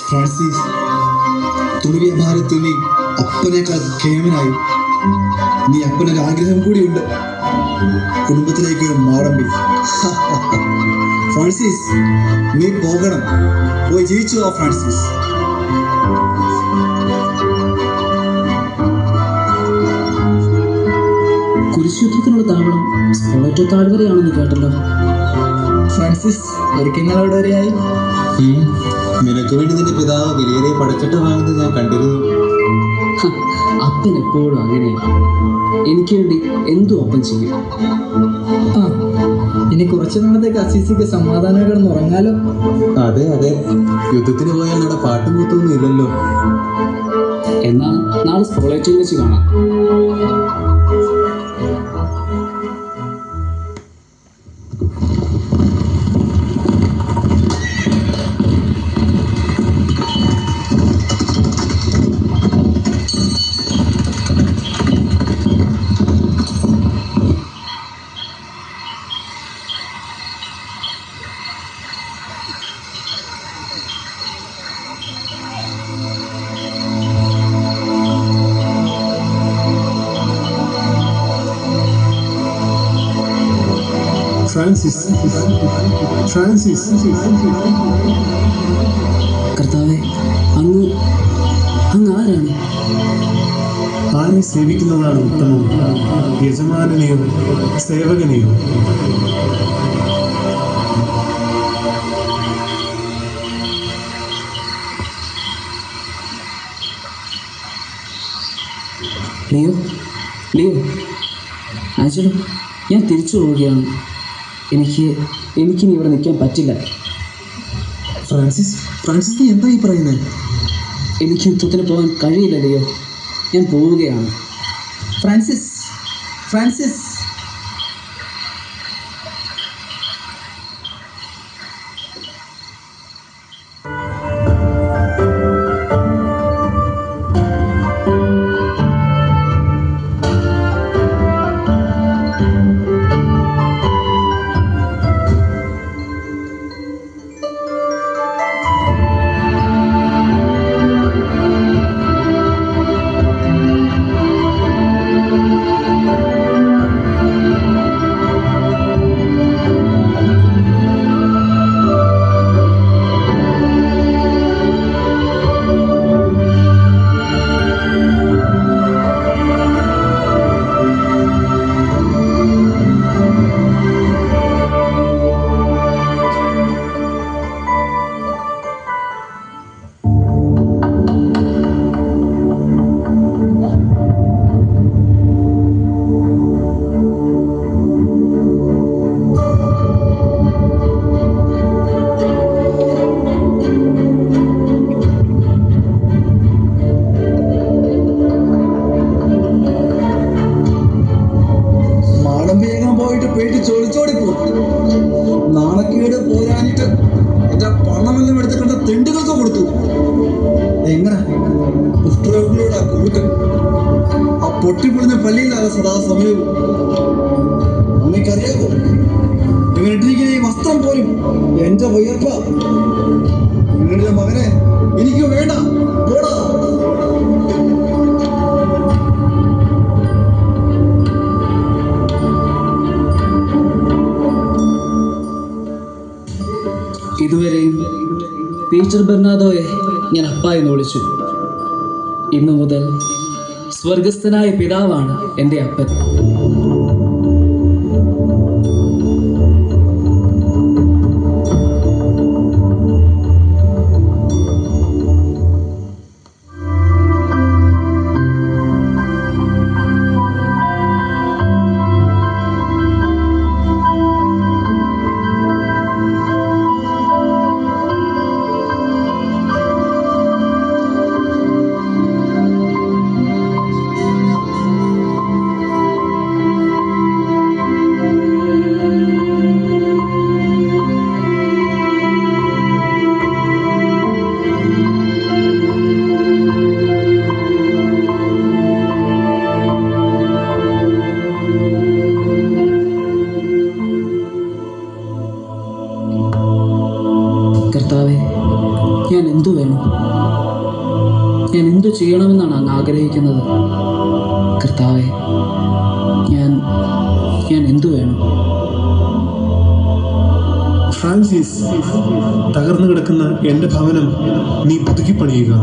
Francis, തുണിയ ഭാരത്തിൽ നീ അപ്പനേക്കാൾ കേമനായി. നീ അപ്പനൊരു ആഗ്രഹം കൂടിയുണ്ട്, കുടുംബത്തിലേക്ക് ഒരു മാടമ്പി. ഫ്രാൻസിസ്, നീ പോകണം, പോയി ജീവിച്ചു ആ ഫ്രാൻസിസ്. കുരിശുദ്ധത്തിനുള്ള താവളം സ്പോളറ്റോ താഴ്വരയാണെന്ന് കേട്ടല്ലോ. ഫ്രാൻസിസ്, ഒരുക്കങ്ങൾ അവിടെ വരെയായി? നിനക്ക് വേണ്ടി നിന്റെ പിതാവ് വിലയേറിയ പടക്കെട്ട് വാങ്ങുന്നത് ഞാൻ കണ്ടിരുന്നു. അപ്പൻ എപ്പോഴും അങ്ങനെയാണ്. എനിക്ക് വേണ്ടി എന്തും അപ്പൻ ചെയ്യും. ആ, ഇനി കുറച്ചു നാളത്തേക്ക് അസീസിക്ക് സമാധാനം കിടന്ന് ഉറങ്ങാലോ. അതെ അതെ, യുദ്ധത്തിന് പോയാൽ നമ്മുടെ പാട്ടും കൂത്തൊന്നും ഇല്ലല്ലോ. എന്നാൽ നാളെ സ്പോളറ്റോയിൽ വെച്ച് കാണാം. Francis, Francis. കർത്താവേ, അങ്ങ് ആരാണ്? ആരെ സേവിക്കുന്നതാണ് ഉത്തമം, യജമാനെയോ സേവകനെയോ? ലിയോ, ലിയോ, ആഞ്ചലോ, ഞാൻ തിരിച്ചു പോവുകയാണ്. എനിക്കിനി ഇവിടെ നിൽക്കാൻ പറ്റില്ല. ഫ്രാൻസിസ്, ഫ്രാൻസിസ്, നീ എന്താ ഈ പറയുന്നത്? എനിക്ക് യുദ്ധത്തിന് പോകാൻ കഴിയില്ല ലിയോ, ഞാൻ പോവുകയാണ്. Francis, Francis. നാണക്കേട് പോരാനിട്ട് എന്റെ പണമെല്ലാം എടുത്തിട്ട് തെണ്ടുകൾക്ക് കൊടുത്തു. എങ്ങനെ കുഷ്ഠരോഗികളുടെ കൂട്ട് ആ പൊട്ടിപ്പൊളിഞ്ഞ പള്ളിയിലാകെ സദാസമയവും. അമ്മയ്ക്കറിയാമോ, ഇവനിട്ടിരിക്കുന്ന ഈ വസ്ത്രം പോലും എന്റെ ഉയർപ്പ. ഇവരുടെ മകനെ എനിക്ക് വേണ്ട, പോടാ. ഇതുവരെയും പീറ്റർ ബെർണാദോയെ ഞാൻ അപ്പ എന്ന് വിളിച്ചു. ഇന്നു മുതൽ സ്വർഗസ്ഥനായ പിതാവാണ് എൻ്റെ അപ്പൻ. ചെയ്യണമെന്നാണ് അങ്ങ് ആഗ്രഹിക്കുന്നത്? കർത്താവെ, ഞാൻ എന്തു വേണം? ഫ്രാൻസിസ്, തകർന്നു കിടക്കുന്ന എൻ്റെ ഭവനം നീ പുതുക്കി പണിയുക.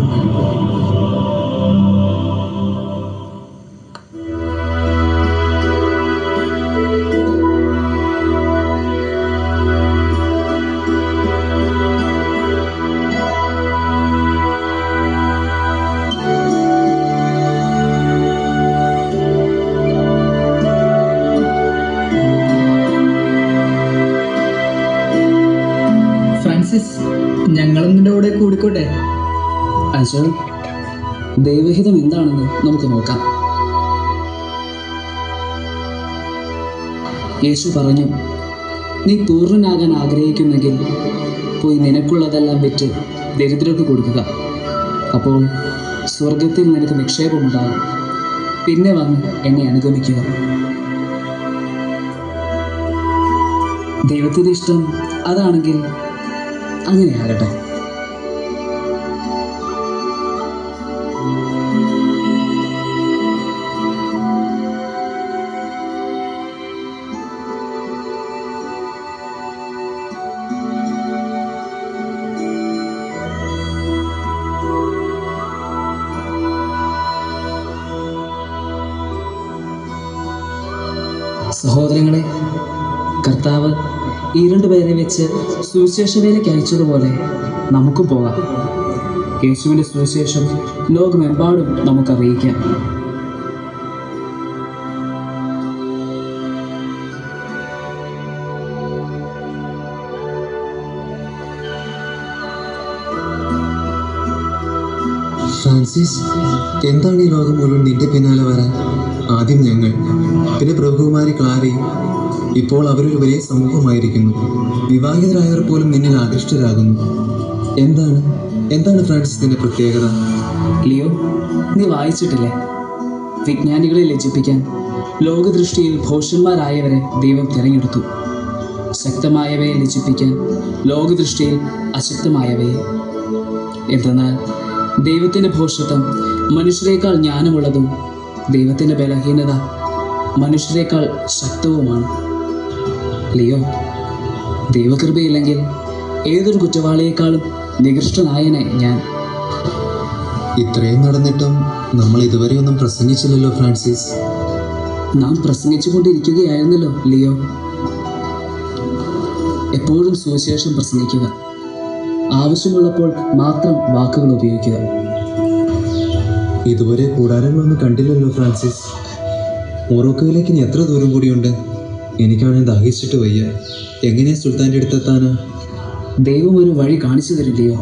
ഫ്രാൻസിസ്, ഞങ്ങളും നിന്റെ കൂടെ കൂടിക്കോട്ടെ? അച്ഛൻ, ദൈവഹിതം എന്താണെന്ന് നമുക്ക് നോക്കാം. യേശു പറഞ്ഞു, നീ പൂർണ്ണനാകാൻ ആഗ്രഹിക്കുന്നെങ്കിൽ പോയി നിനക്കുള്ളതെല്ലാം വിറ്റ് ദരിദ്രർക്ക് കൊടുക്കുക. അപ്പോൾ സ്വർഗത്തിൽ നിനക്ക് നിക്ഷേപമുണ്ടാകും. പിന്നെ വന്ന് എന്നെ അനുഗമിക്കുക. ദൈവത്തിൻ്റെ ഇഷ്ടം അതാണെങ്കിൽ അങ്ങനെയാകട്ടെ. സഹോദരങ്ങളെ, കർത്താവ് ഈ 2 പേരെ വെച്ച് സുവിശേഷ വേലയ്ക്ക് അയച്ചതുപോലെ നമുക്കും പോകാം. യേശുവിൻ്റെ സുവിശേഷം ലോകമെമ്പാടും നമുക്കറിയിക്കാം. ഫ്രാൻസിസ്, എന്താണ് ഈ ലോകം മുഴുവൻ നിന്റെ പിന്നാലെ വരാൻ? ആദ്യം ഞങ്ങൾ, പിന്നെ പ്രഭുകുമാരി ക്ലാരയും, ഇപ്പോൾ അവരൊരു വലിയ സമൂഹമായിരിക്കുന്നു. വിവാഹിതരായവർ പോലും നിന്നിൽ ആകൃഷ്ടരാകുന്നു. എന്താണ് ഫ്രാൻസിസ് നിന്റെ പ്രത്യേകത? ലിയോ, നീ വായിച്ചിട്ടില്ലേ? വിജ്ഞാനികളെ ലജ്ജിപ്പിക്കാൻ ലോകദൃഷ്ടിയിൽ ഭോഷന്മാരായവരെ ദൈവം തിരഞ്ഞെടുത്തു. ശക്തമായവയെ ലജ്ജിപ്പിക്കാൻ ലോകദൃഷ്ടിയിൽ അശക്തമായവയെ. എന്തെന്നാൽ ദൈവത്തിൻ്റെ ഭോഷത്വം മനുഷ്യരെക്കാൾ ജ്ഞാനമുള്ളതും ദൈവത്തിൻ്റെ ബലഹീനത മനുഷ്യരെക്കാൾ ശക്തവുമാണ്. ലിയോ, ദൈവകൃപയില്ലെങ്കിൽ ഏതൊരു കുറ്റവാളിയേക്കാളും നികൃഷ്ടനായനെ ഞാൻ. ഇത്രയും നടന്നിട്ടും നമ്മൾ ഇതുവരെ ഒന്നും പ്രസംഗിച്ചില്ലല്ലോ ഫ്രാൻസിസ്. നാം പ്രസംഗിച്ചുകൊണ്ടിരിക്കുകയായിരുന്നല്ലോ ലിയോ. എപ്പോഴും സുവിശേഷം പ്രസംഗിക്കുക. ആവശ്യമുള്ളപ്പോൾ മാത്രം വാക്കുകൾ ഉപയോഗിക്കുക. ഇതുവരെ കൂടാരങ്ങളൊന്നും കണ്ടില്ലല്ലോ ഫ്രാൻസിസ്. മൊറോക്കോയിലേക്ക് ഇനി എത്ര ദൂരം കൂടിയുണ്ട്? എനിക്കാണെങ്കിൽ ദാഹിച്ചിട്ട് വയ്യ. എങ്ങനെയാ സുൽത്താൻ്റെ അടുത്തെത്താനാ? ദൈവം ഒരു വഴി കാണിച്ചു തരില്ലയോ?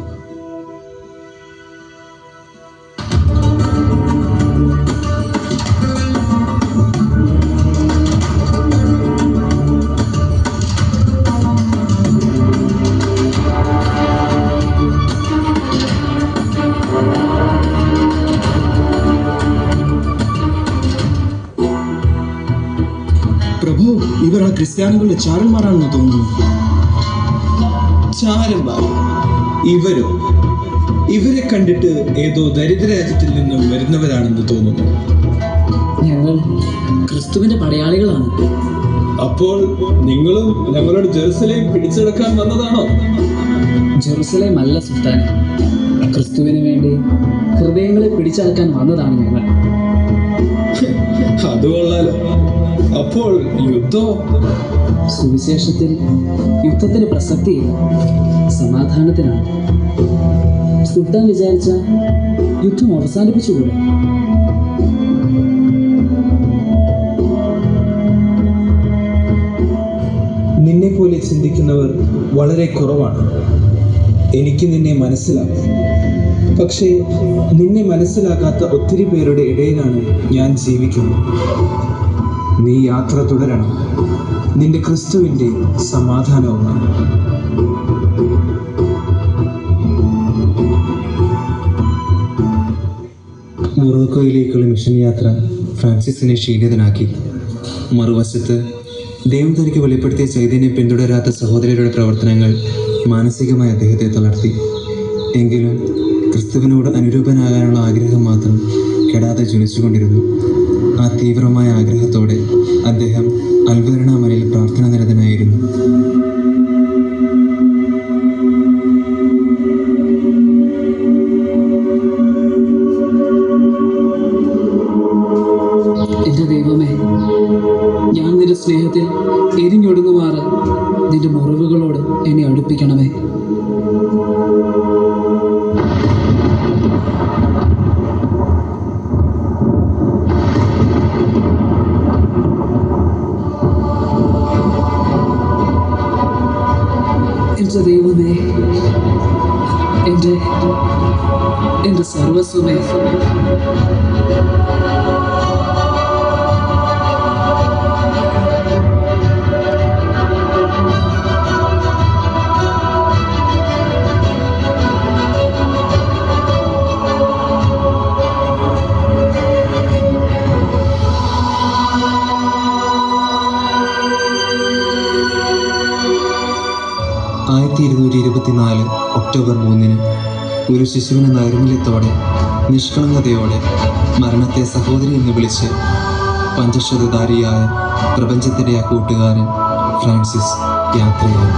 പ്രഭു, ഇവർ ആ ക്രിസ്ത്യാനികളുടെ ചാരന്മാരാണെന്ന് തോന്നുന്നു. ചാരന്മാർ? ഇവരെ കണ്ടിട്ട് ഏതോ ദരിദ്ര രാജ്യത്തിൽ നിന്നും വരുന്നവരാണെന്ന് തോന്നുന്നു. ഞങ്ങൾ ക്രിസ്തുവിന്റെ പടയാളികളാണ്. അപ്പോൾ നിങ്ങളും ഞങ്ങളോട് ജെറുസലേം പിടിച്ചെടുക്കാൻ വന്നതാണോ? ജെറുസലേം അല്ല സുൽത്താൻ, ക്രിസ്തുവിന് വേണ്ടി ഹൃദയങ്ങളെ പിടിച്ചടക്കാൻ വന്നതാണ് ഞങ്ങൾ. അത് കൊള്ളാലോ. അപ്പോൾ യുദ്ധം? സുവിശേഷത്തിൽ യുദ്ധത്തിന് പ്രസക്തിയില്ല, സമാധാനത്തിനാണ്. സുൽത്താൻ വിചാരിച്ച യുദ്ധം അവസാനിപ്പിച്ചുകൂടെ? നിന്നെ പോലെ ചിന്തിക്കുന്നവർ വളരെ കുറവാണ്. എനിക്ക് നിന്നെ മനസ്സിലാകും. പക്ഷേ നിന്നെ മനസ്സിലാക്കാത്ത ഒത്തിരി പേരുടെ ഇടയിലാണ് ഞാൻ ജീവിക്കുന്നത്. നീ യാത്ര തുടരണം, നിന്റെ ക്രിസ്തുവിൻ്റെ സമാധാനവുമായി. മൊറോക്കോയിലേക്കുള്ള മിഷൻ യാത്ര ഫ്രാൻസിസിനെ ക്ഷീണിതനാക്കി. മറുവശത്ത് ദൈവം തനിക്ക് വെളിപ്പെടുത്തിയ ചൈതന്യം പിന്തുടരാത്ത സഹോദരരുടെ പ്രവർത്തനങ്ങൾ മാനസികമായി അദ്ദേഹത്തെ തളർത്തി. എങ്കിലും ക്രിസ്തുവിനോട് അനുരൂപനാകാനുള്ള ആഗ്രഹം മാത്രം കെടാതെ ജ്വലിച്ചുകൊണ്ടിരുന്നു. ആ തീവ്രമായ ആഗ്രഹത്തോടെ അദ്ദേഹം അൽവരണമലയിൽ പ്രാർത്ഥനാ നിരതനായിരുന്നു. എൻ്റെ ദൈവമേ, ഞാൻ നിന്റെ സ്നേഹത്തിൽ എരിഞ്ഞൊടുങ്ങുമാറ് നിന്റെ മുറിവുകളോട് എന്നെ അടുപ്പിക്കണമേ. എൻ്റെ ദൈവമേ, എൻ്റെ സർവസ്വമേ, ഒക്ടോബർ 3 ഒരു ശിശുവിനെ നൈർമല്യത്തോടെ നിഷ്കളങ്കതയോടെ മരണത്തെ സഹോദരി എന്ന് വിളിച്ച് പഞ്ചക്ഷതധാരിയായ പ്രപഞ്ചത്തിൻ്റെ ആ കൂട്ടുകാരൻ ഫ്രാൻസിസ് യാത്രയായി.